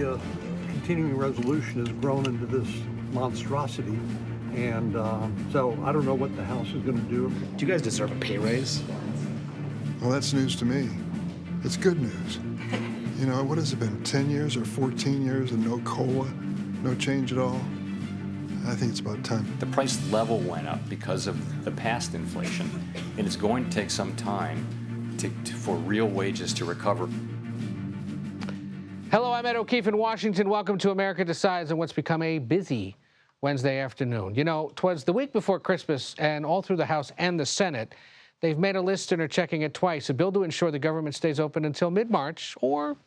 the continuing resolution has grown into this monstrosity. And so I don't know what the House is going to do. Do you guys deserve a pay raise? Well, that's news to me. It's good news. You know, what has it been, 10 years or 14 years and no COLA, no change at all? I think it's about time. The price level went up because of the past inflation, and it's going to take some time for real wages to recover. Hello, I'm Ed O'Keefe in Washington. Welcome to America Decides on what's become a busy Wednesday afternoon. You know, 'twas the week before Christmas, and all through the House and the Senate, they've made a list and are checking it twice. A bill to ensure the government stays open until mid-March or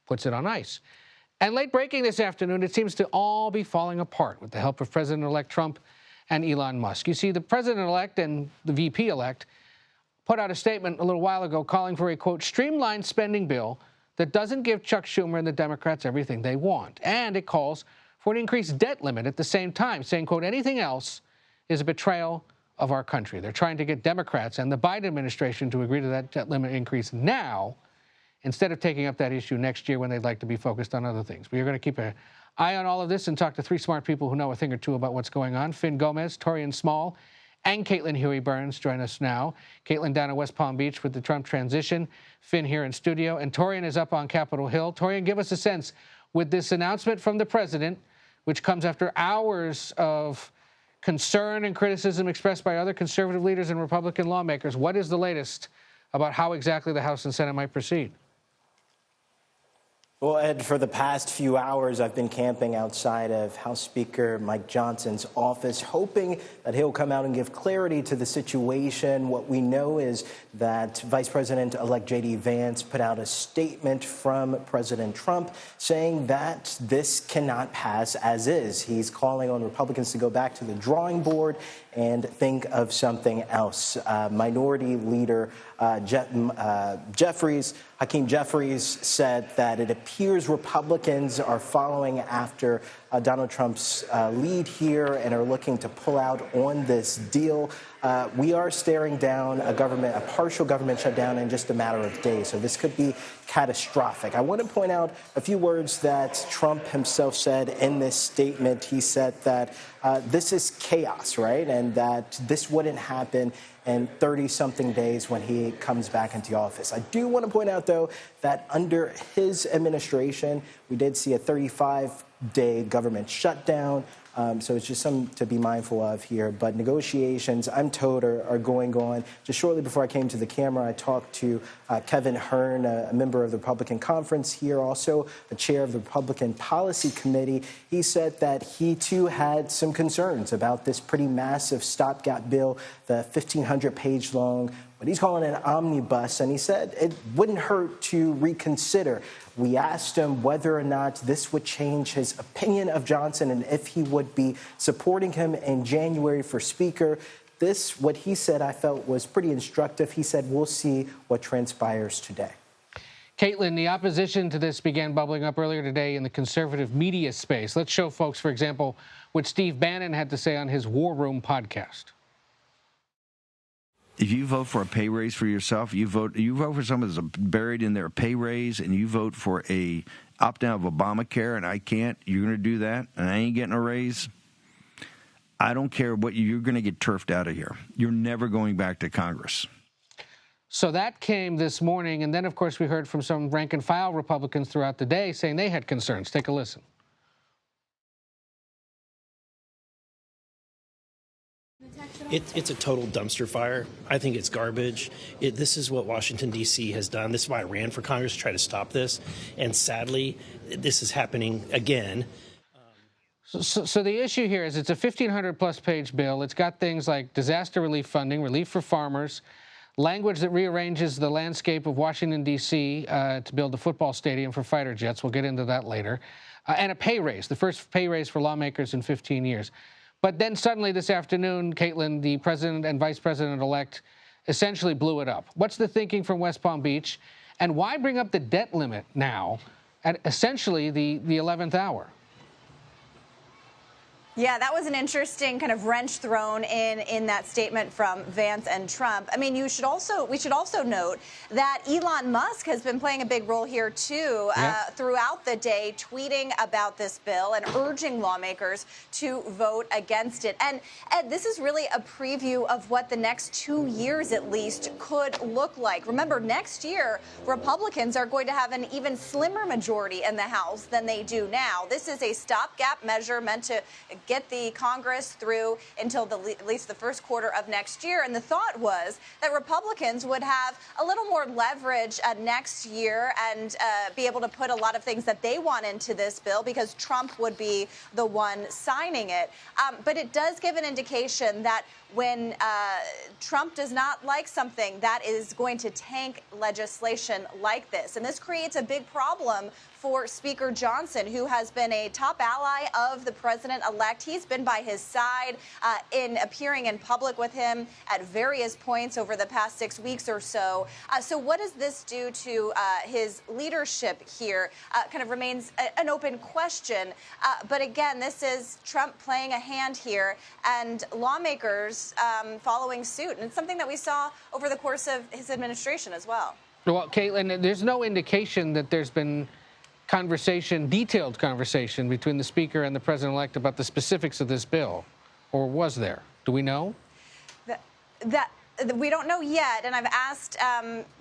puts it on ice. And late breaking this afternoon, it seems to all be falling apart with the help of President-elect Trump and Elon Musk. You see, the President-elect and the VP-elect put out a statement a little while ago calling for a, quote, streamlined spending bill that doesn't give Chuck Schumer and the Democrats everything they want. And it calls for an increased debt limit at the same time, saying, quote, anything else is a betrayal of our country. They're trying to get Democrats and the Biden administration to agree to that debt limit increase now, instead of taking up that issue next year when they'd like to be focused on other things. We are going to keep an eye on all of this and talk to three smart people who know a thing or two about what's going on. Finn Gomez, Torian Small, and Caitlin Huey-Burns join us now. Caitlin down in West Palm Beach with the Trump transition. Finn here in studio. And Torian is up on Capitol Hill. Torian, give us a sense, with this announcement from the president, which comes after hours of concern and criticism expressed by other conservative leaders and Republican lawmakers, what is the latest about how exactly the House and Senate might proceed? Well, Ed, for the past few hours, I've been camping outside of House Speaker Mike Johnson's office, hoping that he'll come out and give clarity to the situation. What we know is that Vice President-elect J.D. Vance put out a statement from President Trump saying that this cannot pass as is. He's calling on Republicans to go back to the drawing board and think of something else. Minority Leader Hakeem Jeffries said that it appears Republicans are following after Donald Trump's lead here and are looking to pull out on this deal. We are staring down a partial government shutdown in just a matter of days, so this could be catastrophic. I want to point out a few words that Trump himself said in this statement. He said that this is chaos, right, and that this wouldn't happen in 30-something days when he comes back into office. I do want to point out, though, that under his administration, we did see a 35-day government shutdown. So it's just something to be mindful of here. But negotiations, I'm told, are going on. Just shortly before I came to the camera, I talked to Kevin Hern, a member of the Republican Conference here, also the chair of the Republican Policy Committee. He said that he, too, had some concerns about this pretty massive stopgap bill, the 1,500-page long, what he's calling an omnibus, and he said it wouldn't hurt to reconsider. We asked him whether or not this would change his opinion of Johnson and if he would be supporting him in January for Speaker. This, what he said, I felt was pretty instructive. He said, we'll see what transpires today. Caitlin, the opposition to this began bubbling up earlier today in the conservative media space. Let's show folks, for example, what Steve Bannon had to say on his War Room podcast. If you vote for a pay raise for yourself, you vote for someone that's buried in their pay raise, and you vote for a opt-out of Obamacare, and I can't, you're going to do that, and I ain't getting a raise. I don't care what, you're going to get turfed out of here. You're never going back to Congress. So that came this morning, and then, of course, we heard from some rank-and-file Republicans throughout the day saying they had concerns. Take a listen. It's a total dumpster fire. I think it's garbage. This is what Washington, D.C. has done. This is why I ran for Congress to try to stop this. And sadly, this is happening again. So the issue here is it's a 1,500-plus page bill. It's got things like disaster relief funding, relief for farmers, language that rearranges the landscape of Washington, D.C. To build a football stadium for fighter jets. We'll get into that later. And a pay raise, the first pay raise for lawmakers in 15 years. But then suddenly this afternoon, Caitlin, the president and vice president-elect essentially blew it up. What's the thinking from West Palm Beach? And why bring up the debt limit now at essentially the 11th hour? Yeah, that was an interesting kind of wrench thrown in that statement from Vance and Trump. I mean, we should also note that Elon Musk has been playing a big role here too, throughout the day, tweeting about this bill and urging lawmakers to vote against it. And Ed, this is really a preview of what the next 2 years at least could look like. Remember, next year, Republicans are going to have an even slimmer majority in the House than they do now. This is a stopgap measure meant to get the Congress through until at least the first quarter of next year. And the thought was that Republicans would have a little more leverage next year and be able to put a lot of things that they want into this bill because Trump would be the one signing it. But it does give an indication that when Trump does not like something, that is going to tank legislation like this. And this creates a big problem for Speaker Johnson, who has been a top ally of the president-elect. He's been by his side in appearing in public with him at various points over the past 6 weeks or so. So what does this do to his leadership here? Kind of remains an open question. But again, this is Trump playing a hand here and lawmakers following suit. And it's something that we saw over the course of his administration as well. Well, Caitlin, there's no indication that there's been detailed conversation between the Speaker and the President-elect about the specifics of this bill, or was there? Do we know? We don't know yet, and I've asked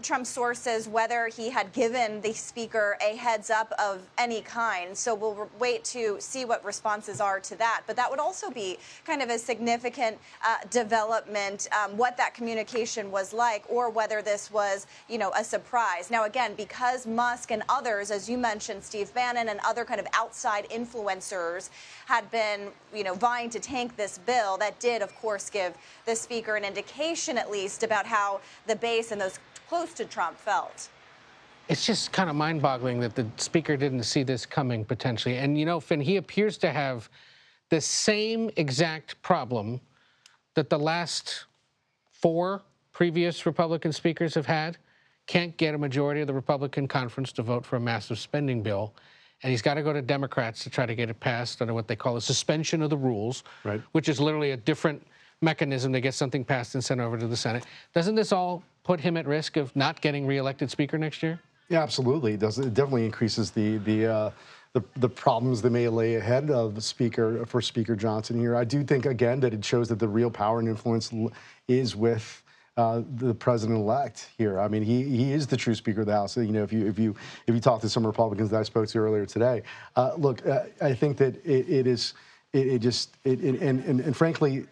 Trump's sources whether he had given the Speaker a heads up of any kind. So we'll wait to see what responses are to that. But that would also be kind of a significant development, what that communication was like, or whether this was, a surprise. Now, again, because Musk and others, as you mentioned, Steve Bannon and other kind of outside influencers had been, vying to tank this bill, that did, of course, give the Speaker an indication, at least, about how the base and those close to Trump felt. It's just kind of mind-boggling that the Speaker didn't see this coming, potentially. And, Finn, he appears to have the same exact problem that the last 4 previous Republican speakers have had. Can't get a majority of the Republican conference to vote for a massive spending bill. And he's got to go to Democrats to try to get it passed under what they call a suspension of the rules, right, which is literally a different mechanism to get something passed and sent over to the Senate. Doesn't this all put him at risk of not getting reelected Speaker next year? Yeah, absolutely. It does. It definitely increases the problems that may lay ahead of the Speaker for Speaker Johnson here. I do think, again, that it shows that the real power and influence is with the president-elect here. I mean, he is the true Speaker of the House. If you talk to some Republicans that I spoke to earlier today, look, I think that and frankly,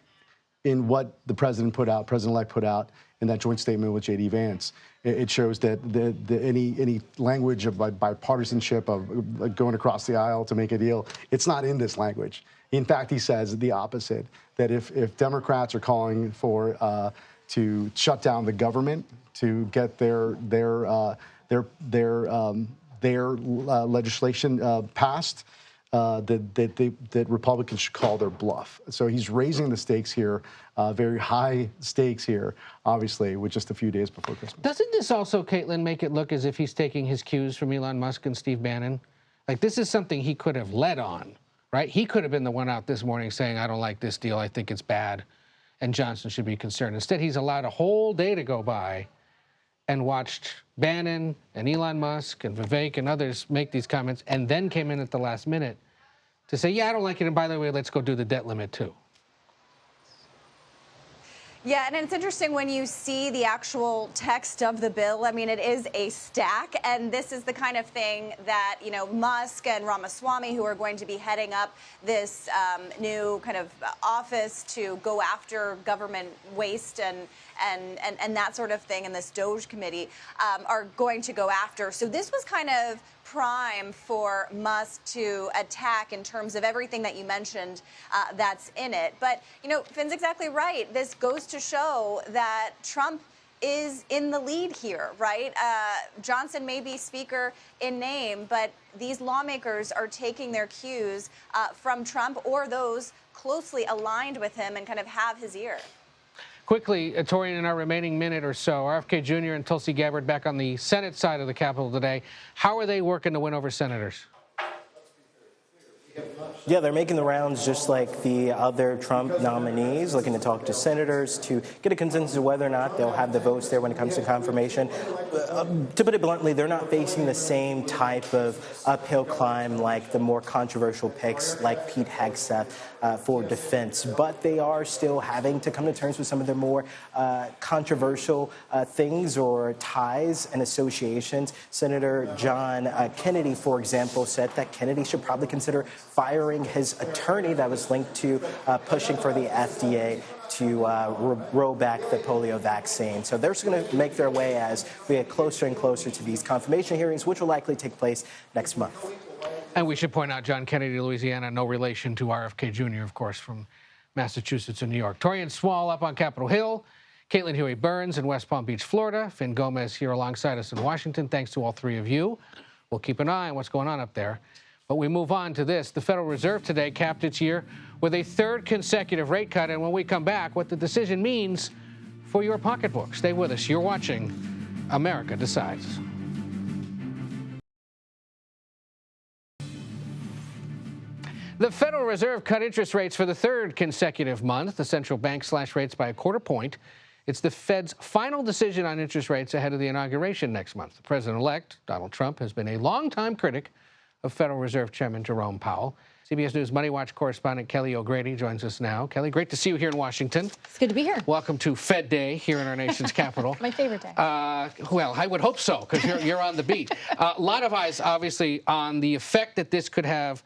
in what the president-elect put out in that joint statement with J.D. Vance, it shows that any language of bipartisanship, of going across the aisle to make a deal, it's not in this language. In fact, he says the opposite, that if Democrats are calling for to shut down the government to get their legislation passed, that Republicans should call their bluff. So he's raising the stakes here, very high stakes here, obviously, with just a few days before Christmas. Doesn't this also, Caitlin, make it look as if he's taking his cues from Elon Musk and Steve Bannon? Like, this is something he could have led on, right? He could have been the one out this morning saying, I don't like this deal, I think it's bad, and Johnson should be concerned. Instead, he's allowed a whole day to go by and watched Bannon and Elon Musk and Vivek and others make these comments, and then came in at the last minute to say, yeah, I don't like it, and by the way, let's go do the debt limit too. Yeah, and it's interesting when you see the actual text of the bill. I mean, it is a stack, and this is the kind of thing that, Musk and Ramaswamy, who are going to be heading up this new kind of office to go after government waste and that sort of thing, and this DOJ committee are going to go after. So this was kind of prime for Musk to attack in terms of everything that you mentioned that's in it. But, Finn's exactly right. This goes to show that Trump is in the lead here, right? Johnson may be Speaker in name, but these lawmakers are taking their cues from Trump or those closely aligned with him and kind of have his ear. Quickly, Torian, in our remaining minute or so, RFK Jr. and Tulsi Gabbard back on the Senate side of the Capitol today. How are they working to win over senators? We have not Yeah, they're making the rounds just like the other Trump nominees, looking to talk to senators to get a consensus of whether or not they'll have the votes there when it comes to confirmation. To put it bluntly, they're not facing the same type of uphill climb like the more controversial picks like Pete Hegseth for defense, but they are still having to come to terms with some of their more controversial things or ties and associations. Senator John Kennedy, for example, said that Kennedy should probably consider firing his attorney that was linked to pushing for the FDA to roll back the polio vaccine. So they're just going to make their way as we get closer and closer to these confirmation hearings, which will likely take place next month. And we should point out John Kennedy, Louisiana, no relation to RFK Jr., of course, from Massachusetts and New York. Torian Small up on Capitol Hill, Caitlin Huey-Burns in West Palm Beach, Florida, Finn Gomez here alongside us in Washington. Thanks to all three of you. We'll keep an eye on what's going on up there. But we move on to this. The Federal Reserve today capped its year with a third consecutive rate cut. And when we come back, what the decision means for your pocketbook. Stay with us. You're watching America Decides. The Federal Reserve cut interest rates for the third consecutive month. The central bank slashed rates by 1/4 point. It's the Fed's final decision on interest rates ahead of the inauguration next month. The president-elect, Donald Trump, has been a longtime critic of Federal Reserve Chairman Jerome Powell. CBS News Money Watch correspondent Kelly O'Grady joins us now. Kelly, great to see you here in Washington. It's good to be here. Welcome to Fed Day here in our nation's capital. My favorite day. Well, I would hope so, because you're on the beat. A lot of eyes, obviously, on the effect that this could have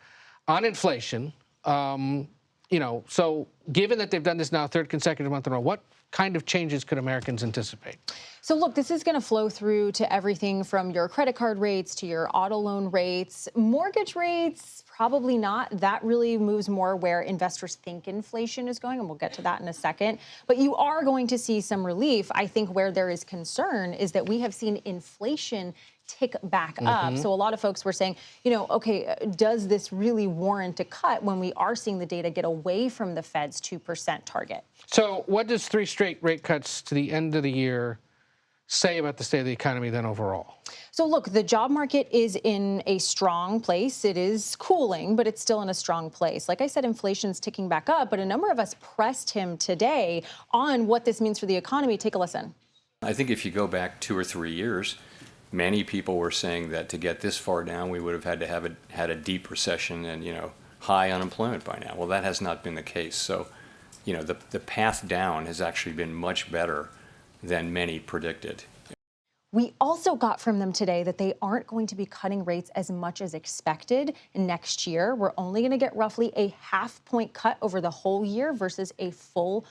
on inflation. So given that they've done this now third consecutive month in a row, what kind of changes could Americans anticipate? So look, this is going to flow through to everything from your credit card rates to your auto loan rates. Mortgage rates, probably not. That really moves more where investors think inflation is going, and we'll get to that in a second. But you are going to see some relief. I think where there is concern is that we have seen inflation tick back up. So a lot of folks were saying, okay, does this really warrant a cut when we are seeing the data get away from the Fed's 2% target? So what does 3 straight rate cuts to the end of the year say about the state of the economy then overall? So look, the job market is in a strong place. It is cooling, but it's still in a strong place. Like I said, inflation's ticking back up, but a number of us pressed him today on what this means for the economy. Take a listen. I think if you go back 2 or 3 years, many people were saying that to get this far down, we would have had a deep recession and, high unemployment by now. Well, that has not been the case. So, the path down has actually been much better than many predicted. We also got from them today that they aren't going to be cutting rates as much as expected next year. We're only going to get roughly a 0.5 point cut over the whole year versus a full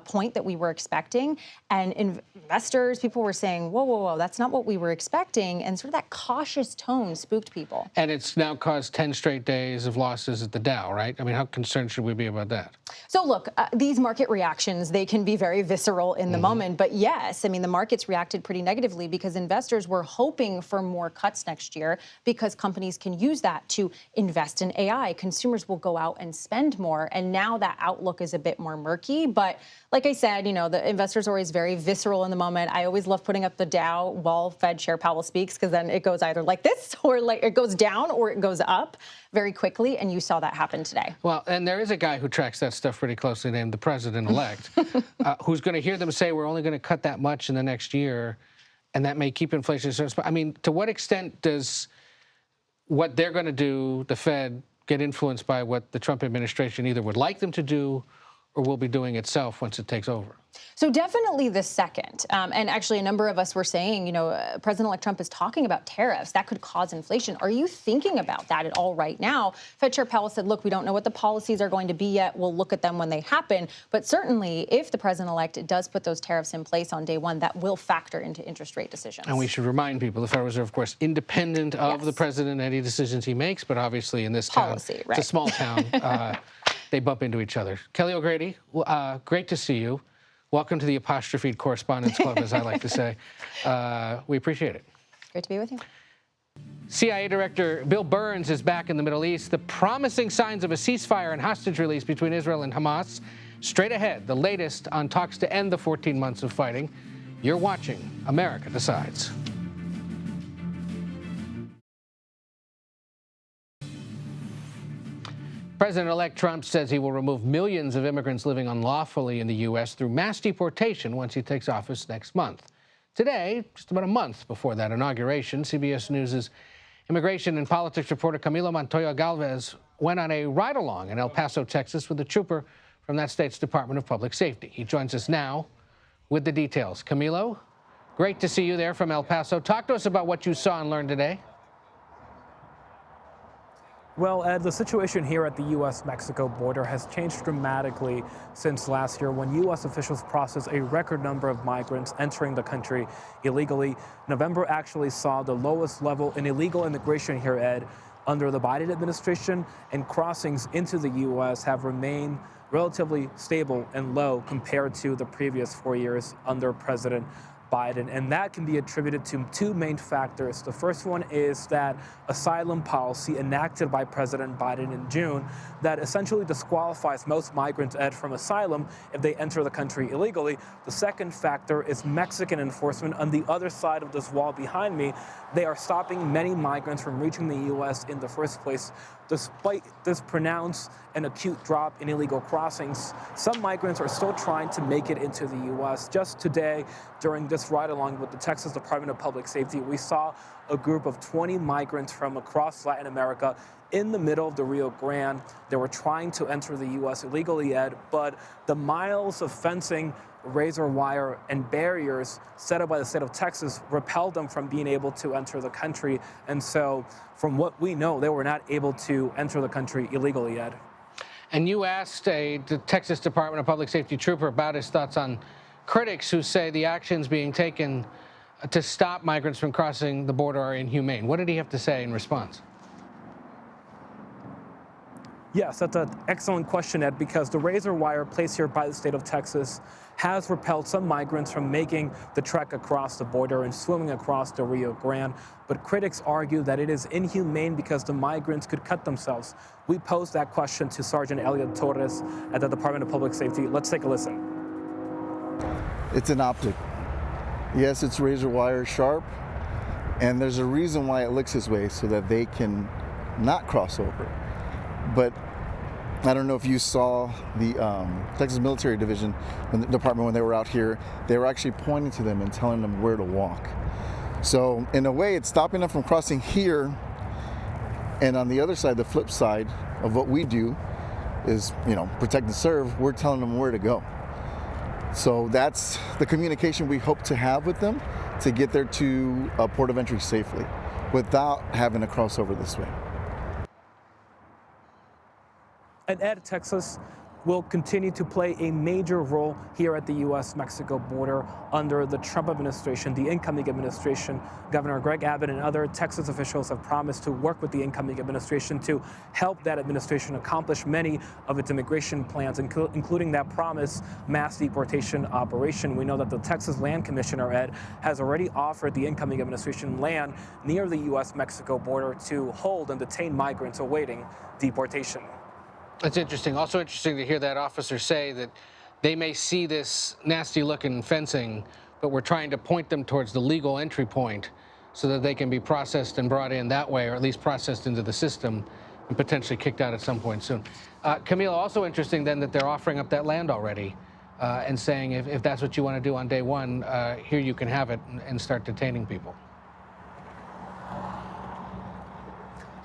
point that we were expecting. And investors, people were saying, whoa, that's not what we were expecting. And sort of that cautious tone spooked people. And it's now caused 10 straight days of losses at the Dow, right? I mean, how concerned should we be about that? So look, these market reactions, they can be very visceral in the moment. But yes, I mean, the markets reacted pretty negatively because investors were hoping for more cuts next year because companies can use that to invest in AI. Consumers will go out and spend more. And now that outlook is a bit more murky. But like I said, the investors are always very visceral in the moment. I always love putting up the Dow while Fed Chair Powell speaks because then it goes either like this or like it goes down or it goes up very quickly. And you saw that happen today. Well, and there is a guy who tracks that stuff pretty closely named the president-elect who's going to hear them say we're only going to cut that much in the next year. And that may keep inflation. I mean, to what extent does what they're going to do, the Fed, get influenced by what the Trump administration either would like them to do or will be doing itself once it takes over? So definitely the second. And actually, a number of us were saying, President-elect Trump is talking about tariffs. That could cause inflation. Are you thinking about that at all right now? Fed Chair Powell said, look, we don't know what the policies are going to be yet. We'll look at them when they happen. But certainly, if the president-elect does put those tariffs in place on day one, that will factor into interest rate decisions. And we should remind people, the Federal Reserve, of course, independent of the president, any decisions he makes. But obviously, in this town, right. It's a small town. They bump into each other. Kelly O'Grady, great to see you. Welcome to the apostrophed correspondents club, as I like to say. We appreciate it. Great to be with you. CIA Director Bill Burns is back in the Middle East. The promising signs of a ceasefire and hostage release between Israel and Hamas. Straight ahead, the latest on talks to end the 14 months of fighting. You're watching America Decides. President-elect Trump says he will remove millions of immigrants living unlawfully in the U.S. through mass deportation once he takes office next month. Today, just about a month before that inauguration, CBS News' immigration and politics reporter Camilo Montoya Galvez went on a ride-along in El Paso, Texas, with a trooper from that state's Department of Public Safety. He joins us now with the details. Camilo, great to see you there from El Paso. Talk to us about what you saw and learned today. Well, Ed, the situation here at the U.S.-Mexico border has changed dramatically since last year when U.S. officials processed a record number of migrants entering the country illegally. November actually saw the lowest level in illegal immigration here, Ed, under the Biden administration, and crossings into the U.S. have remained relatively stable and low compared to the previous 4 years under President Biden, and that can be attributed to two main factors. The first one is that asylum policy enacted by President Biden in June that essentially disqualifies most migrants, Ed, from asylum if they enter the country illegally. The second factor is Mexican enforcement on the other side of this wall behind me. They are stopping many migrants from reaching the U.S. in the first place. Despite this pronounced and acute drop in illegal crossings, some migrants are still trying to make it into the U.S. Just today, during this ride-along with the Texas Department of Public Safety, we saw a group of 20 migrants from across Latin America in the middle of the Rio Grande. They were trying to enter the U.S. illegally, Ed, but the miles of fencing, razor wire, and barriers set up by the state of Texas repelled them from being able to enter the country. And so, from what we know, they were not able to enter the country illegally, Ed. And you asked the Texas Department of Public Safety trooper about his thoughts on critics who say the actions being taken to stop migrants from crossing the border are inhumane. What did he have to say in response? Yes, that's an excellent question, Ed, because the razor wire placed here by the state of Texas has repelled some migrants from making the trek across the border and swimming across the Rio Grande. But critics argue that it is inhumane because the migrants could cut themselves. We posed that question to Sergeant Elliot Torres at the Department of Public Safety. Let's take a listen. It's an optic. Yes, it's razor wire sharp, and there's a reason why it looks this way, so that they can not cross over. But I don't know if you saw the Texas Military Division Department when they were out here. They were actually pointing to them and telling them where to walk. So in a way, it's stopping them from crossing here. And on the other side, the flip side of what we do is, protect and serve. We're telling them where to go. So that's the communication we hope to have with them to get there to a port of entry safely without having to cross over this way. And Ed, Texas will continue to play a major role here at the U.S.-Mexico border under the Trump administration, the incoming administration. Governor Greg Abbott and other Texas officials have promised to work with the incoming administration to help that administration accomplish many of its immigration plans, including that promised mass deportation operation. We know that the Texas Land Commissioner, Ed, has already offered the incoming administration land near the U.S.-Mexico border to hold and detain migrants awaiting deportation. That's interesting. Also interesting to hear that officer say that they may see this nasty-looking fencing, but we're trying to point them towards the legal entry point so that they can be processed and brought in that way, or at least processed into the system and potentially kicked out at some point soon. Camilo, also interesting then that they're offering up that land already and saying if that's what you want to do on day one, here you can have it and start detaining people.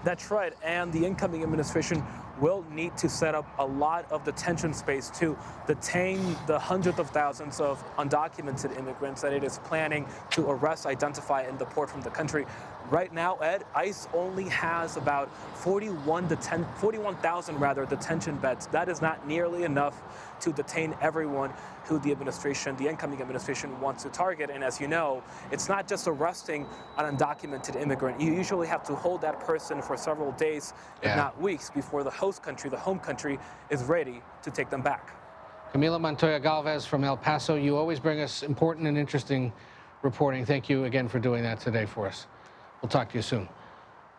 That's right, and the incoming administration will need to set up a lot of detention space to detain the hundreds of thousands of undocumented immigrants that it is planning to arrest, identify, and deport from the country. Right now, Ed, ICE only has about 41,000 detention beds. That is not nearly enough to detain everyone who the incoming administration wants to target. And as you know, it's not just arresting an undocumented immigrant. You usually have to hold that person for several days, if not weeks, before the host country, the home country, is ready to take them back. Camilo Montoya Galvez from El Paso, you always bring us important and interesting reporting. Thank you again for doing that today for us. We'll talk to you soon.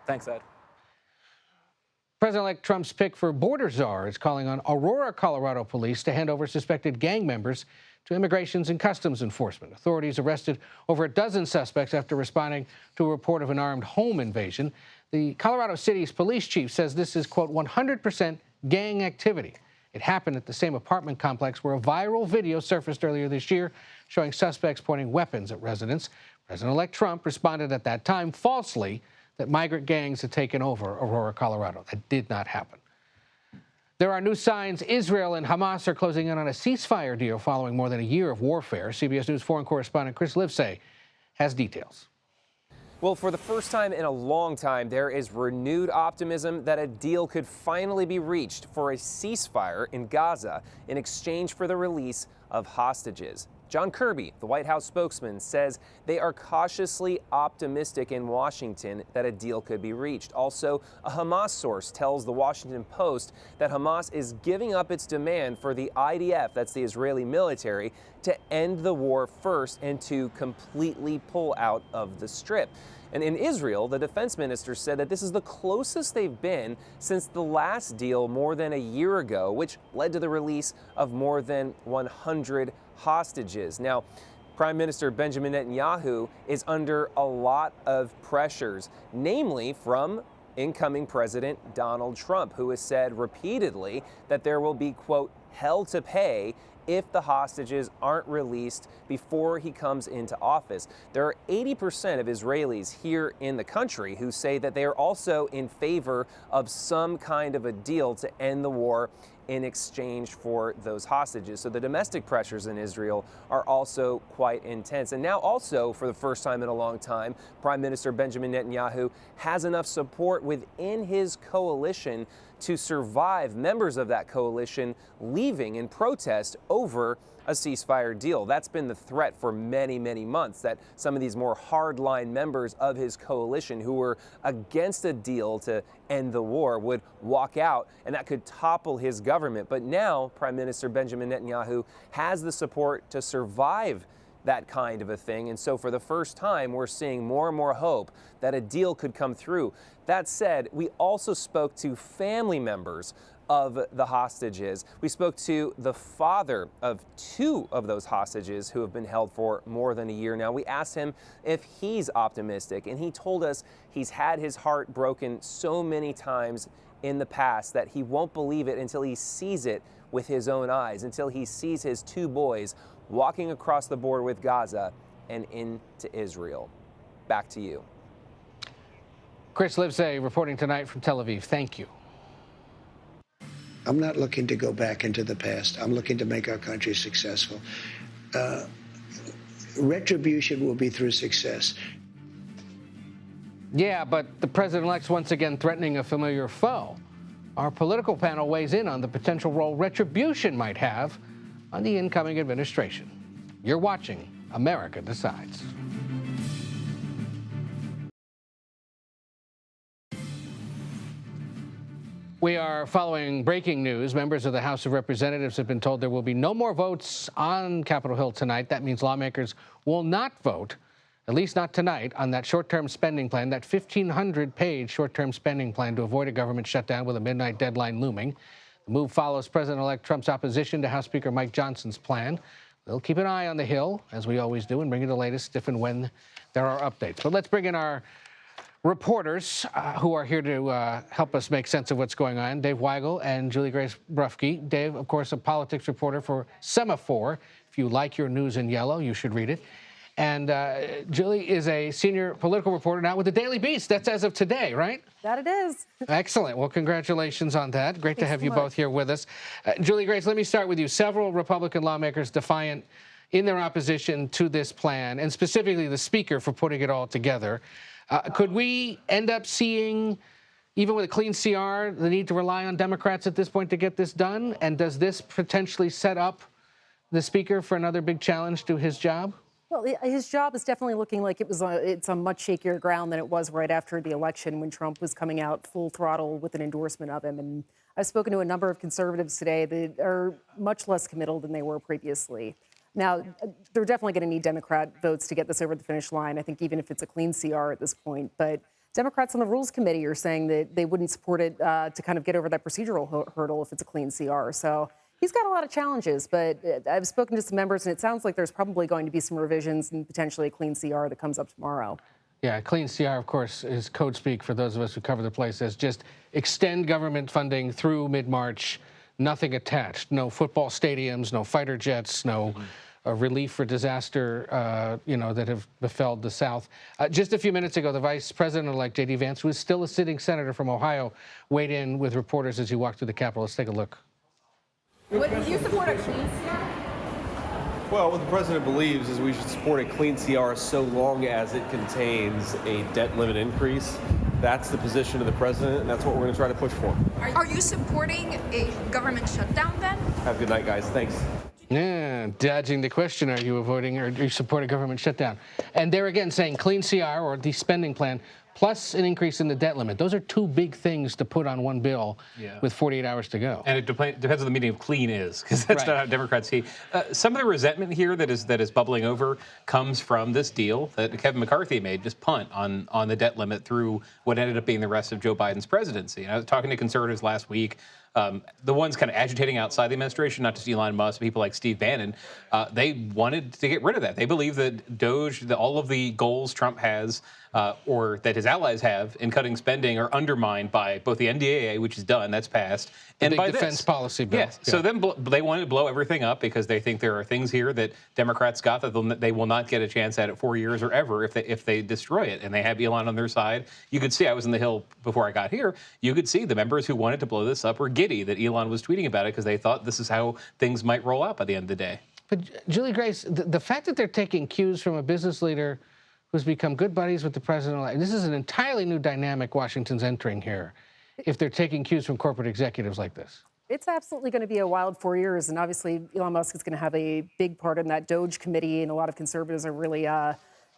Thanks, Ed. President-elect Trump's pick for border czar is calling on Aurora, Colorado police to hand over suspected gang members to Immigrations and Customs Enforcement. Authorities arrested over a dozen suspects after responding to a report of an armed home invasion. The Colorado City's police chief says this is, quote, 100% gang activity. It happened at the same apartment complex where a viral video surfaced earlier this year showing suspects pointing weapons at residents. President-elect Trump responded at that time falsely that migrant gangs had taken over Aurora, Colorado. That did not happen. There are new signs Israel and Hamas are closing in on a ceasefire deal following more than a year of warfare. CBS News foreign correspondent Chris Livesay has details. Well, for the first time in a long time, there is renewed optimism that a deal could finally be reached for a ceasefire in Gaza in exchange for the release of hostages. John Kirby, the White House spokesman, says they are cautiously optimistic in Washington that a deal could be reached. Also, a Hamas source tells the Washington Post that Hamas is giving up its demand for the IDF, that's the Israeli military, to end the war first and to completely pull out of the Strip. And in Israel, the defense minister said that this is the closest they've been since the last deal more than a year ago, which led to the release of more than 100 hostages. Now, Prime Minister Benjamin Netanyahu is under a lot of pressures, namely from incoming President Donald Trump, who has said repeatedly that there will be, quote, hell to pay if the hostages aren't released before he comes into office. There are 80% of Israelis here in the country who say that they are also in favor of some kind of a deal to end the war in exchange for those hostages. So the domestic pressures in Israel are also quite intense. And now also, for the first time in a long time, Prime Minister Benjamin Netanyahu has enough support within his coalition to survive members of that coalition leaving in protest over a ceasefire deal. That's been the threat for many, many months, that some of these more hardline members of his coalition who were against a deal to end the war would walk out, and that could topple his government. But now Prime Minister Benjamin Netanyahu has the support to survive that kind of a thing. And so for the first time, we're seeing more and more hope that a deal could come through. That said, we also spoke to family members of the hostages. We spoke to the father of two of those hostages who have been held for more than a year now. We asked him if he's optimistic, and he told us he's had his heart broken so many times in the past that he won't believe it until he sees it with his own eyes, until he sees his two boys walking across the border with Gaza and into Israel. Back to you. Chris Livesay reporting tonight from Tel Aviv. Thank you. I'm not looking to go back into the past. I'm looking to make our country successful. Retribution will be through success. Yeah, but the president-elect's once again threatening a familiar foe. Our political panel weighs in on the potential role retribution might have on the incoming administration. You're watching America Decides. We are following breaking news. Members of the House of Representatives have been told there will be no more votes on Capitol Hill tonight. That means lawmakers will not vote, at least not tonight, on that short-term spending plan, that 1,500-page short-term spending plan to avoid a government shutdown with a midnight deadline looming. The move follows President-elect Trump's opposition to House Speaker Mike Johnson's plan. We'll keep an eye on the Hill, as we always do, and bring you the latest if and when there are updates. But let's bring in our reporters who are here to help us make sense of what's going on. Dave Weigel and Julie Grace Brufke. Dave, of course, a politics reporter for Semaphore. If you like your news in yellow, you should read it. And Julie is a senior political reporter now with the Daily Beast. That's as of today, right? That it is. Excellent. Well, congratulations on that. Great to have you both here with us. Julie Grace, let me start with you. Several Republican lawmakers defiant in their opposition to this plan, and specifically the Speaker for putting it all together. Could we end up seeing, even with a clean CR, the need to rely on Democrats at this point to get this done? And does this potentially set up the Speaker for another big challenge to his job? Well, his job is definitely looking like it's on much shakier ground than it was right after the election when Trump was coming out full throttle with an endorsement of him. And I've spoken to a number of conservatives today that are much less committal than they were previously. Now, they're definitely going to need Democrat votes to get this over the finish line, I think, even if it's a clean CR at this point. But Democrats on the Rules Committee are saying that they wouldn't support it to kind of get over that procedural hurdle if it's a clean CR. So he's got a lot of challenges, but I've spoken to some members, and it sounds like there's probably going to be some revisions and potentially a clean CR that comes up tomorrow. Yeah, clean CR, of course, is code speak for those of us who cover the place as just extend government funding through mid-March, nothing attached. No football stadiums, no fighter jets, no relief for disaster, that have befell the South. Just a few minutes ago, the Vice President-elect J.D. Vance, who is still a sitting senator from Ohio, weighed in with reporters as he walked through the Capitol. Let's take a look. Would you support a clean CR? Well, what the president believes is we should support a clean CR so long as it contains a debt limit increase. That's the position of the president, and that's what we're going to try to push for. Are you supporting a government shutdown then? Have a good night, guys. Thanks. Yeah, dodging the question, are you avoiding or do you support a government shutdown? And they're again saying clean CR or the spending plan plus an increase in the debt limit. Those are two big things to put on one bill with 48 hours to go. And it depends on the meaning of clean is, because that's not how Democrats see. Some of the resentment here that is bubbling over comes from this deal that Kevin McCarthy made, just punt on the debt limit through what ended up being the rest of Joe Biden's presidency. And I was talking to conservatives last week. The ones kind of agitating outside the administration, not just Elon Musk, people like Steve Bannon, they wanted to get rid of that. They believe that DOGE, all of the goals Trump has, or that his allies have in cutting spending are undermined by both the NDAA, which is done, that's passed, and by defense policy bill. Yes. So then they wanted to blow everything up because they think there are things here that Democrats got that they will not get a chance at 4 years or ever if they destroy it. And they have Elon on their side. You could see, I was in the Hill before I got here, you could see the members who wanted to blow this up were giddy that Elon was tweeting about it because they thought this is how things might roll out by the end of the day. But Julie Grace, the fact that they're taking cues from a business leader who's become good buddies with the president, this is an entirely new dynamic Washington's entering here, if they're taking cues from corporate executives like this. It's absolutely going to be a wild 4 years, and obviously Elon Musk is going to have a big part in that DOGE committee, and a lot of conservatives are really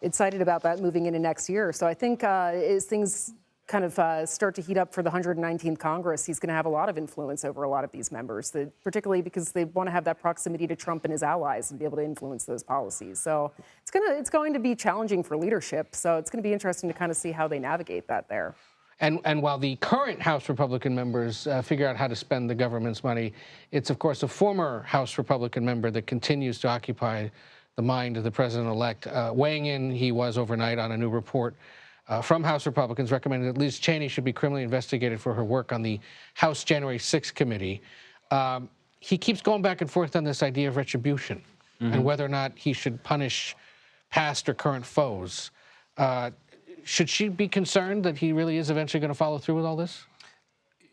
excited about that moving into next year. So I think as things kind of start to heat up for the 119th Congress, he's going to have a lot of influence over a lot of these members, particularly because they want to have that proximity to Trump and his allies and be able to influence those policies. So it's going to be challenging for leadership. So it's going to be interesting to kind of see how they navigate that there. And while the current House Republican members figure out how to spend the government's money, it's, of course, a former House Republican member that continues to occupy the mind of the president-elect. Weighing in, he was overnight on a new report from House Republicans recommending that Liz Cheney should be criminally investigated for her work on the House January 6th committee. He keeps going back and forth on this idea of retribution and whether or not he should punish past or current foes. Should she be concerned that he really is eventually going to follow through with all this?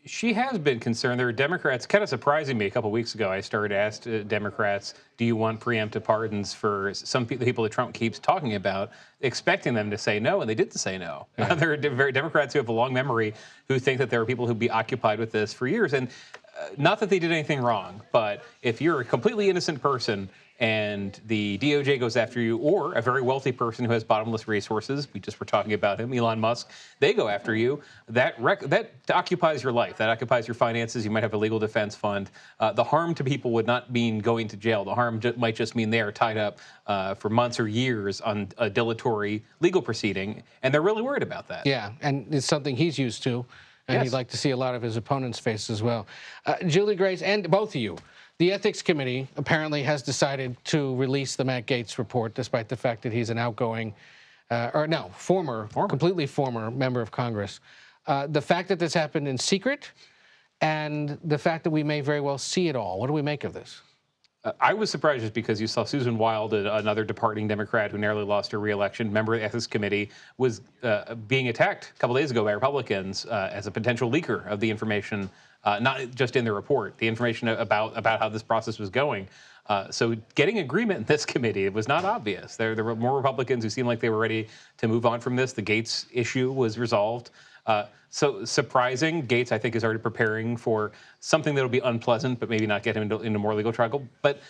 She has been concerned. There are Democrats, kind of surprising me, a couple of weeks ago, I started to ask Democrats, do you want preemptive pardons for some people that Trump keeps talking about, expecting them to say no, and they didn't say no. Yeah. There are Democrats who have a long memory who think that there are people who'd be occupied with this for years. And not that they did anything wrong, but if you're a completely innocent person and the DOJ goes after you, or a very wealthy person who has bottomless resources, we just were talking about him, Elon Musk, they go after you, that occupies your life, that occupies your finances, you might have a legal defense fund. The harm to people would not mean going to jail. The harm might just mean they are tied up for months or years on a dilatory legal proceeding, and they're really worried about that. Yeah, and it's something he's used to, and he'd like to see a lot of his opponents face as well. Julie Grace, and both of you, the Ethics Committee apparently has decided to release the Matt Gaetz report, despite the fact that he's an outgoing, completely former member of Congress. The fact that this happened in secret and the fact that we may very well see it all. What do we make of this? I was surprised just because you saw Susan Wild, another departing Democrat who narrowly lost her re-election, member of the Ethics Committee, was being attacked a couple days ago by Republicans as a potential leaker of the information, not just in the report, the information about how this process was going. So getting agreement in this committee was not obvious. There were more Republicans who seemed like they were ready to move on from this. The Gaetz issue was resolved. So surprising. Gaetz, I think, is already preparing for something that will be unpleasant, but maybe not get him into more legal trouble. But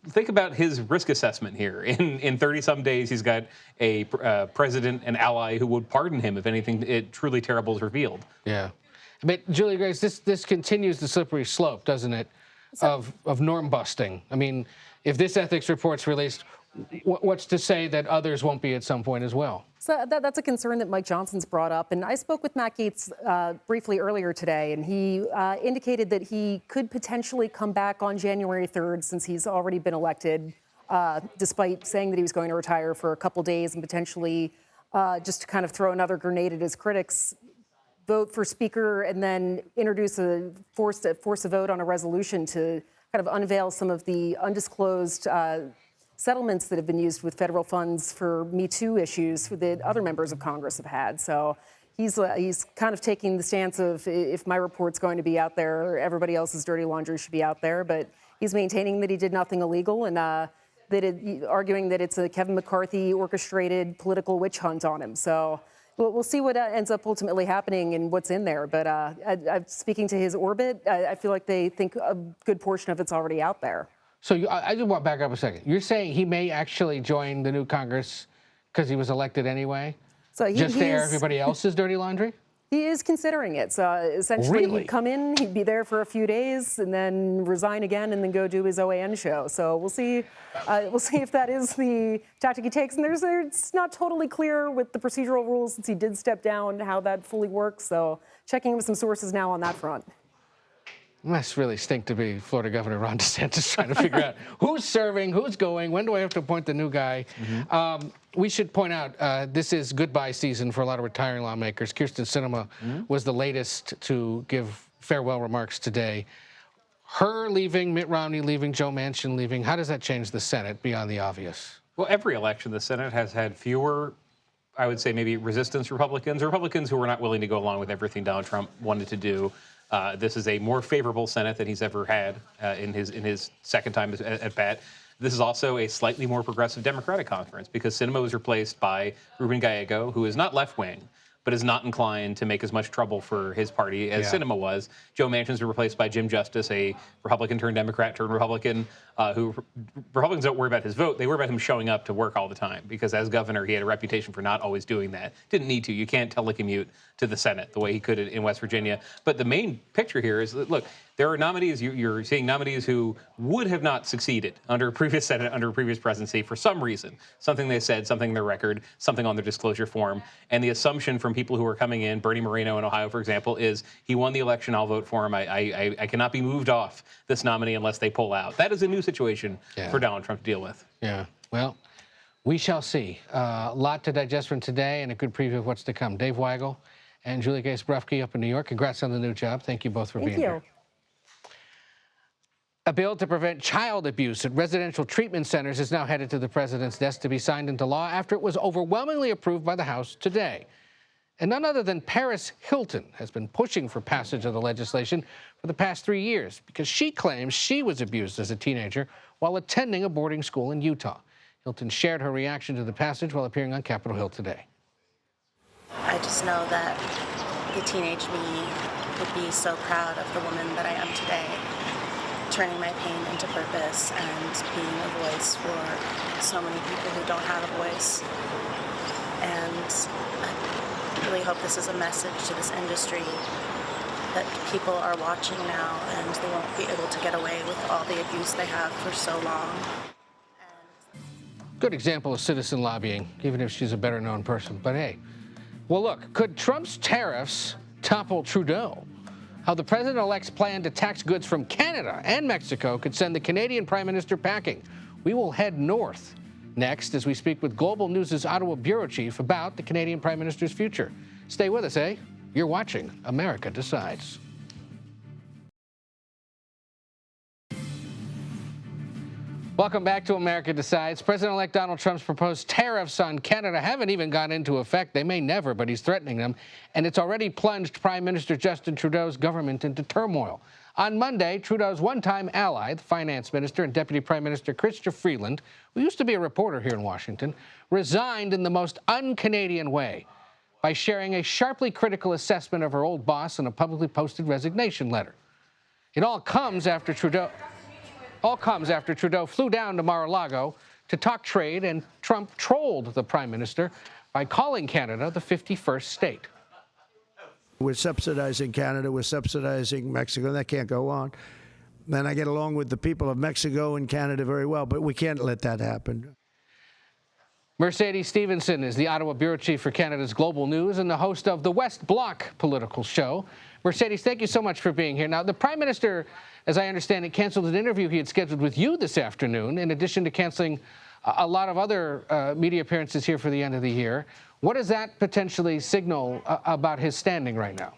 think about his risk assessment here. In 30-some days, he's got a president, an ally who would pardon him if anything truly terrible is revealed. Yeah. But, Julie Grace, this continues the slippery slope, doesn't it, of norm busting? I mean, if this ethics report's released, what's to say that others won't be at some point as well? So that's a concern that Mike Johnson's brought up. And I spoke with Matt Gaetz briefly earlier today, and he indicated that he could potentially come back on January 3rd since he's already been elected, despite saying that he was going to retire for a couple days and potentially just to kind of throw another grenade at his critics, vote for Speaker and then force a vote on a resolution to kind of unveil some of the undisclosed settlements that have been used with federal funds for Me Too issues that other members of Congress have had. So he's kind of taking the stance of, if my report's going to be out there, everybody else's dirty laundry should be out there. But he's maintaining that he did nothing illegal and arguing that it's a Kevin McCarthy orchestrated political witch hunt on him. So we'll see what ends up ultimately happening and what's in there. But speaking to his orbit, I feel like they think a good portion of it's already out there. So I just want to back up a second. You're saying he may actually join the new Congress because he was elected anyway? So just to air everybody else's dirty laundry? He is considering it. So essentially, Really? he'd come in, he'd be there for a few days, and then resign again, and then go do his OAN show. So we'll see. We'll see if that is the tactic he takes. And it's not totally clear with the procedural rules since he did step down how that fully works. So checking with some sources now on that front. Must really stink to be Florida Governor Ron DeSantis trying to figure out who's serving, who's going, when do I have to appoint the new guy. We should point out this is goodbye season for a lot of retiring lawmakers. Kyrsten Sinema was the latest to give farewell remarks today. Her leaving, Mitt Romney leaving, Joe Manchin leaving, how does that change the Senate beyond the obvious? Well, every election, the Senate has had fewer, I would say, maybe resistance Republicans who were not willing to go along with everything Donald Trump wanted to do. This is a more favorable Senate than he's ever had in his second time at bat. This is also a slightly more progressive Democratic conference because Sinema was replaced by Ruben Gallego, who is not left-wing, but is not inclined to make as much trouble for his party as Sinema was. Joe Manchin's been replaced by Jim Justice, a Republican turned Democrat turned Republican, who Republicans don't worry about his vote. They worry about him showing up to work all the time because as governor, he had a reputation for not always doing that. Didn't need to. You can't telecommute to the Senate the way he could in West Virginia. But the main picture here is that, look, there are nominees, you're seeing nominees who would have not succeeded under a previous Senate, under a previous presidency for some reason. Something they said, something in their record, something on their disclosure form. And the assumption from people who are coming in, Bernie Moreno in Ohio, for example, is he won the election, I'll vote for him. I cannot be moved off this nominee unless they pull out. That is a new situation for Donald Trump to deal with. Yeah, well, we shall see. A lot to digest from today and a good preview of what's to come. Dave Weigel and Julie Gay-Sprufke up in New York. Congrats on the new job. Thank you both for being here. A bill to prevent child abuse at residential treatment centers is now headed to the president's desk to be signed into law after it was overwhelmingly approved by the House today. And none other than Paris Hilton has been pushing for passage of the legislation for the past 3 years because she claims she was abused as a teenager while attending a boarding school in Utah. Hilton shared her reaction to the passage while appearing on Capitol Hill today. I just know that the teenage me would be so proud of the woman that I am today, turning my pain into purpose and being a voice for so many people who don't have a voice. And I really hope this is a message to this industry that people are watching now and they won't be able to get away with all the abuse they have for so long. Good example of citizen lobbying, even if she's a better known person. But hey, well, look, could Trump's tariffs topple Trudeau? How the president-elect's plan to tax goods from Canada and Mexico could send the Canadian Prime Minister packing. We will head north next as we speak with Global News' Ottawa bureau chief about the Canadian Prime Minister's future. Stay with us, eh? You're watching America Decides. Welcome back to America Decides. President-elect Donald Trump's proposed tariffs on Canada haven't even gone into effect. They may never, but he's threatening them. And it's already plunged Prime Minister Justin Trudeau's government into turmoil. On Monday, Trudeau's one-time ally, the finance minister and deputy prime minister Chrystia Freeland, who used to be a reporter here in Washington, resigned in the most un-Canadian way by sharing a sharply critical assessment of her old boss in a publicly posted resignation letter. It all comes after Trudeau flew down to Mar-a-Lago to talk trade, and Trump trolled the prime minister by calling Canada the 51st state. We're subsidizing Canada, we're subsidizing Mexico, and that can't go on. And I get along with the people of Mexico and Canada very well, but we can't let that happen. Mercedes Stephenson is the Ottawa bureau chief for Canada's Global News and the host of the West Block political show. Mercedes, thank you so much for being here. Now, the prime minister, as I understand it, canceled an interview he had scheduled with you this afternoon, in addition to canceling a lot of other media appearances here for the end of the year. What does that potentially signal about his standing right now?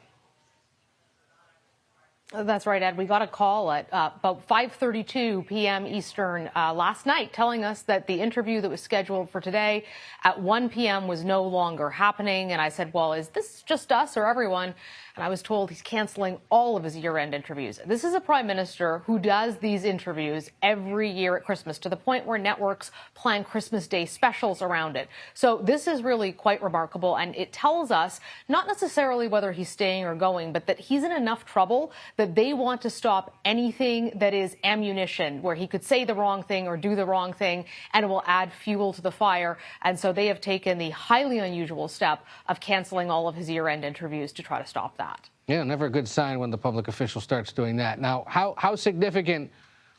That's right, Ed. We got a call at about 5:32 p.m. Eastern last night telling us that the interview that was scheduled for today at 1 p.m. was no longer happening. And I said, well, is this just us or everyone? And I was told he's canceling all of his year-end interviews. This is a prime minister who does these interviews every year at Christmas, to the point where networks plan Christmas Day specials around it. So this is really quite remarkable, and it tells us not necessarily whether he's staying or going, but that he's in enough trouble that they want to stop anything that is ammunition, where he could say the wrong thing or do the wrong thing, and it will add fuel to the fire. And so they have taken the highly unusual step of canceling all of his year-end interviews to try to stop that. Yeah, never a good sign when the public official starts doing that. Now, how significant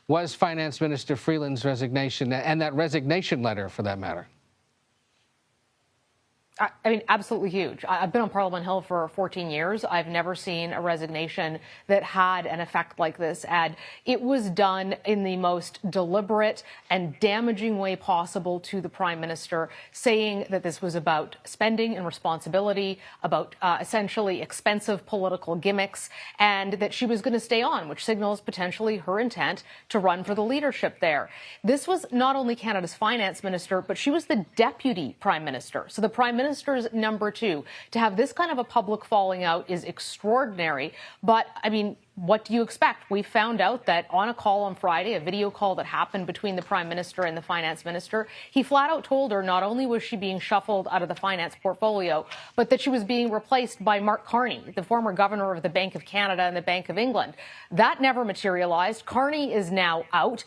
was Finance Minister Freeland's resignation, and that resignation letter, for that matter? I mean, absolutely huge. I've been on Parliament Hill for 14 years. I've never seen a resignation that had an effect like this. And it was done in the most deliberate and damaging way possible to the Prime Minister, saying that this was about spending and responsibility, about essentially expensive political gimmicks, and that she was going to stay on, which signals potentially her intent to run for the leadership there. This was not only Canada's finance minister, but she was the deputy prime minister. So the prime minister's number two. To have this kind of a public falling out is extraordinary. But, I mean, what do you expect? We found out that on a call on Friday, a video call that happened between the Prime Minister and the Finance Minister, he flat out told her not only was she being shuffled out of the finance portfolio, but that she was being replaced by Mark Carney, the former governor of the Bank of Canada and the Bank of England. That never materialized. Carney is now out.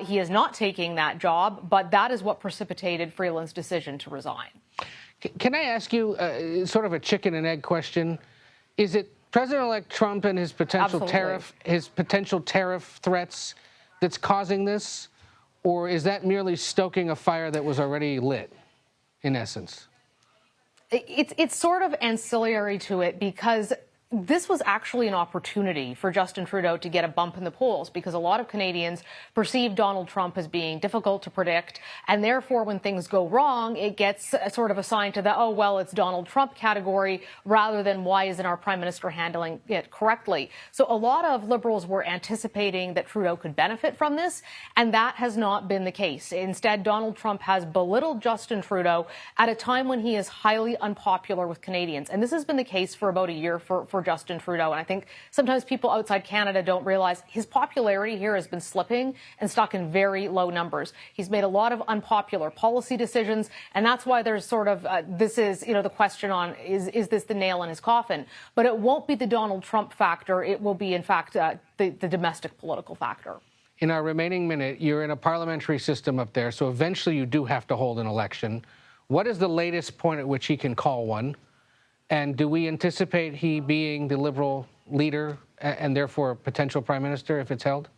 He is not taking that job, but that is what precipitated Freeland's decision to resign. Can I ask you sort of a chicken and egg question? Is it President-elect Trump and his potential tariff threats that's causing this, or is that merely stoking a fire that was already lit, in essence? It's sort of ancillary to it, because this was actually an opportunity for Justin Trudeau to get a bump in the polls, because a lot of Canadians perceive Donald Trump as being difficult to predict, and therefore when things go wrong, it gets sort of assigned to the, oh, well, it's Donald Trump category, rather than why isn't our Prime Minister handling it correctly. So a lot of Liberals were anticipating that Trudeau could benefit from this, and that has not been the case. Instead, Donald Trump has belittled Justin Trudeau at a time when he is highly unpopular with Canadians. And this has been the case for about a year for Justin Trudeau. And I think sometimes people outside Canada don't realize his popularity here has been slipping and stuck in very low numbers. He's made a lot of unpopular policy decisions, and that's why there's sort of this is, you know, the question on is this the nail in his coffin? But it won't be the Donald Trump factor. It will be, in fact, the domestic political factor. In our remaining minute, you're in a parliamentary system up there, so eventually you do have to hold an election. What is the latest point at which he can call one? And do we anticipate he being the Liberal leader and therefore potential Prime Minister if it's held?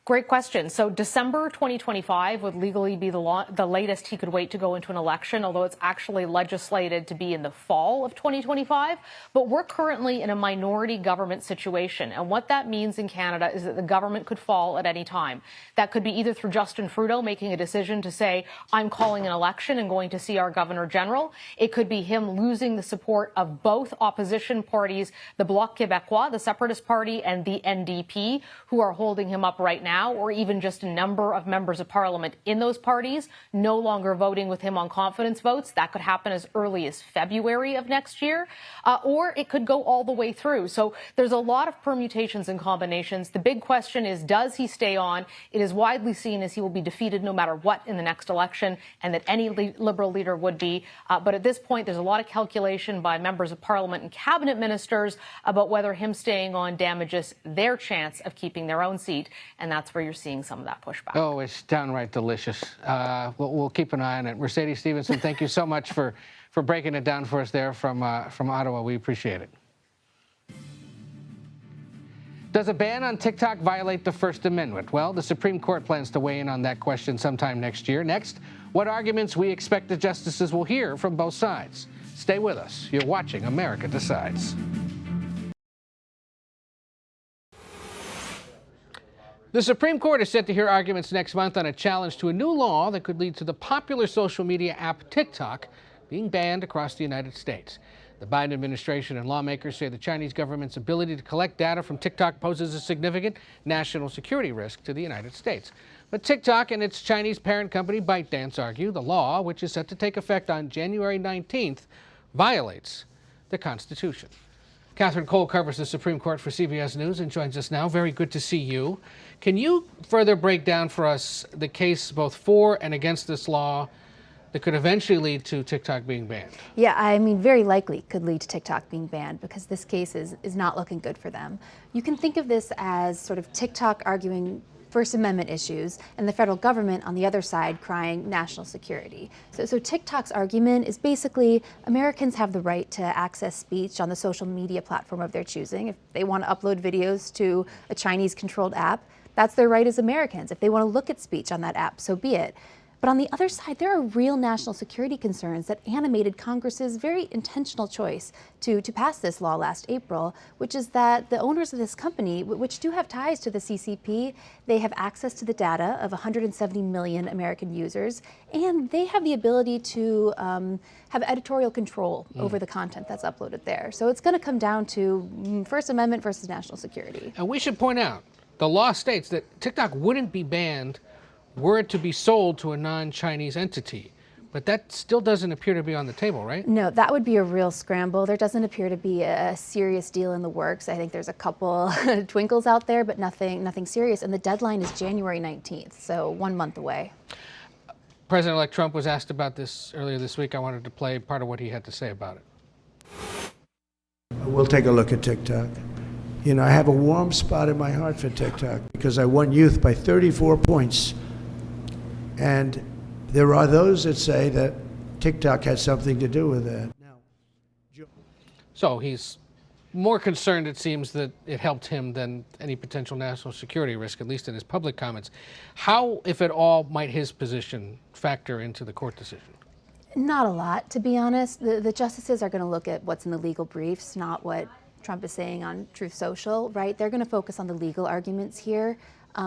Great question. So December 2025 would legally be the latest he could wait to go into an election, although it's actually legislated to be in the fall of 2025. But we're currently in a minority government situation. And what that means in Canada is that the government could fall at any time. That could be either through Justin Trudeau making a decision to say, I'm calling an election and going to see our Governor General. It could be him losing the support of both opposition parties, the Bloc Québécois, the Separatist Party, and the NDP, who are holding him up right now, or even just a number of members of parliament in those parties no longer voting with him on confidence votes. That could happen as early as February of next year, or it could go all the way through. So there's a lot of permutations and combinations. The big question is, does he stay on? It is widely seen as he will be defeated no matter what in the next election, and that any Liberal leader would be. But at this point, there's a lot of calculation by members of parliament and cabinet ministers about whether him staying on damages their chance of keeping their own seat, and that's where you're seeing some of that pushback. Oh, it's downright delicious. We'll keep an eye on it. Mercedes Stephenson, thank you so much for breaking it down for us there from Ottawa. We appreciate it. Does a ban on TikTok violate the First Amendment? Well, the Supreme Court plans to weigh in on that question sometime next year. Next, what arguments we expect the justices will hear from both sides. Stay with us. You're watching America Decides. The Supreme Court is set to hear arguments next month on a challenge to a new law that could lead to the popular social media app TikTok being banned across the United States. The Biden administration and lawmakers say the Chinese government's ability to collect data from TikTok poses a significant national security risk to the United States. But TikTok and its Chinese parent company ByteDance argue the law, which is set to take effect on January 19th, violates the Constitution. Catherine Cole covers the Supreme Court for CBS News and joins us now. Very good to see you. Can you further break down for us the case both for and against this law that could eventually lead to TikTok being banned? Yeah, I mean, very likely could lead to TikTok being banned because this case is not looking good for them. You can think of this as sort of TikTok arguing First Amendment issues and the federal government on the other side crying national security. So TikTok's argument is basically Americans have the right to access speech on the social media platform of their choosing. If they want to upload videos to a Chinese-controlled app, that's their right as Americans. If they want to look at speech on that app, so be it. But on the other side, there are real national security concerns that animated Congress's very intentional choice to pass this law last April, which is that the owners of this company, which do have ties to the CCP, they have access to the data of 170 million American users, and they have the ability to have editorial control over the content that's uploaded there. So it's going to come down to First Amendment versus national security. And we should point out, the law states that TikTok wouldn't be banned were it to be sold to a non-Chinese entity. But that still doesn't appear to be on the table, right? No, that would be a real scramble. There doesn't appear to be a serious deal in the works. I think there's a couple twinkles out there, but nothing serious. And the deadline is January 19th, so 1 month away. President-elect Trump was asked about this earlier this week. I wanted to play part of what he had to say about it. We'll take a look at TikTok. You know, I have a warm spot in my heart for TikTok because I won youth by 34 points. And there are those that say that TikTok had something to do with that. So he's more concerned, it seems, that it helped him than any potential national security risk, at least in his public comments. How, if at all, might his position factor into the court decision? Not a lot, to be honest. The justices are going to look at what's in the legal briefs, not what Trump is saying on Truth Social, right? They're going to focus on the legal arguments here.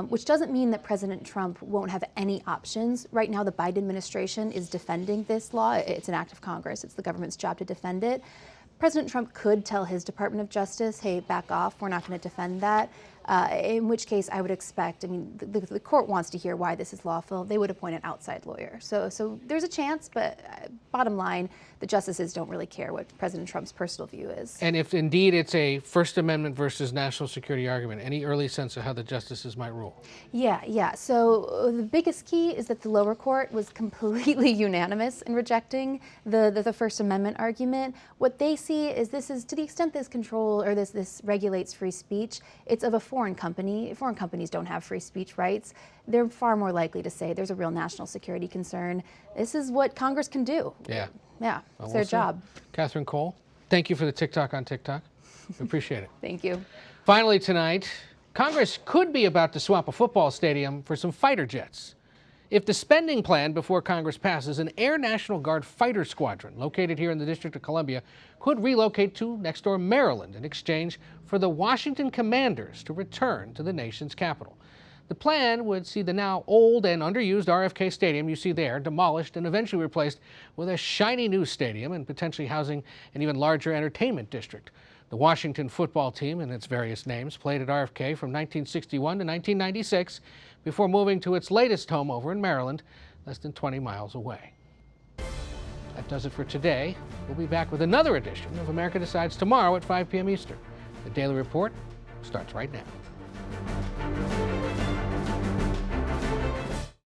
Which doesn't mean that President Trump won't have any options. Right now, the Biden administration is defending this law. It's an act of Congress. It's the government's job to defend it. President Trump could tell his Department of Justice, hey, back off, we're not going to defend that. In which case, I would expect, I mean, the court wants to hear why this is lawful. They would appoint an outside lawyer. So there's a chance, but bottom line, the justices don't really care what President Trump's personal view is. And if indeed it's a First Amendment versus national security argument, any early sense of how the justices might rule? Yeah. So the biggest key is that the lower court was completely unanimous in rejecting the First Amendment argument. What they see is this is, to the extent this control or this regulates free speech, it's of a foreign company. Foreign companies don't have free speech rights. They're far more likely to say there's a real national security concern. This is what Congress can do. Yeah, it's their job. Catherine Cole, thank you for the TikTok on TikTok. We appreciate it. Thank you. Finally tonight, Congress could be about to swap a football stadium for some fighter jets. If the spending plan before Congress passes, an Air National Guard fighter squadron located here in the District of Columbia could relocate to next door Maryland in exchange for the Washington Commanders to return to the nation's capital. The plan would see the now old and underused RFK Stadium you see there demolished and eventually replaced with a shiny new stadium and potentially housing an even larger entertainment district. The Washington football team and its various names played at RFK from 1961 to 1996 before moving to its latest home over in Maryland, less than 20 miles away. That does it for today. We'll be back with another edition of America Decides tomorrow at 5 p.m. Eastern. The Daily Report starts right now.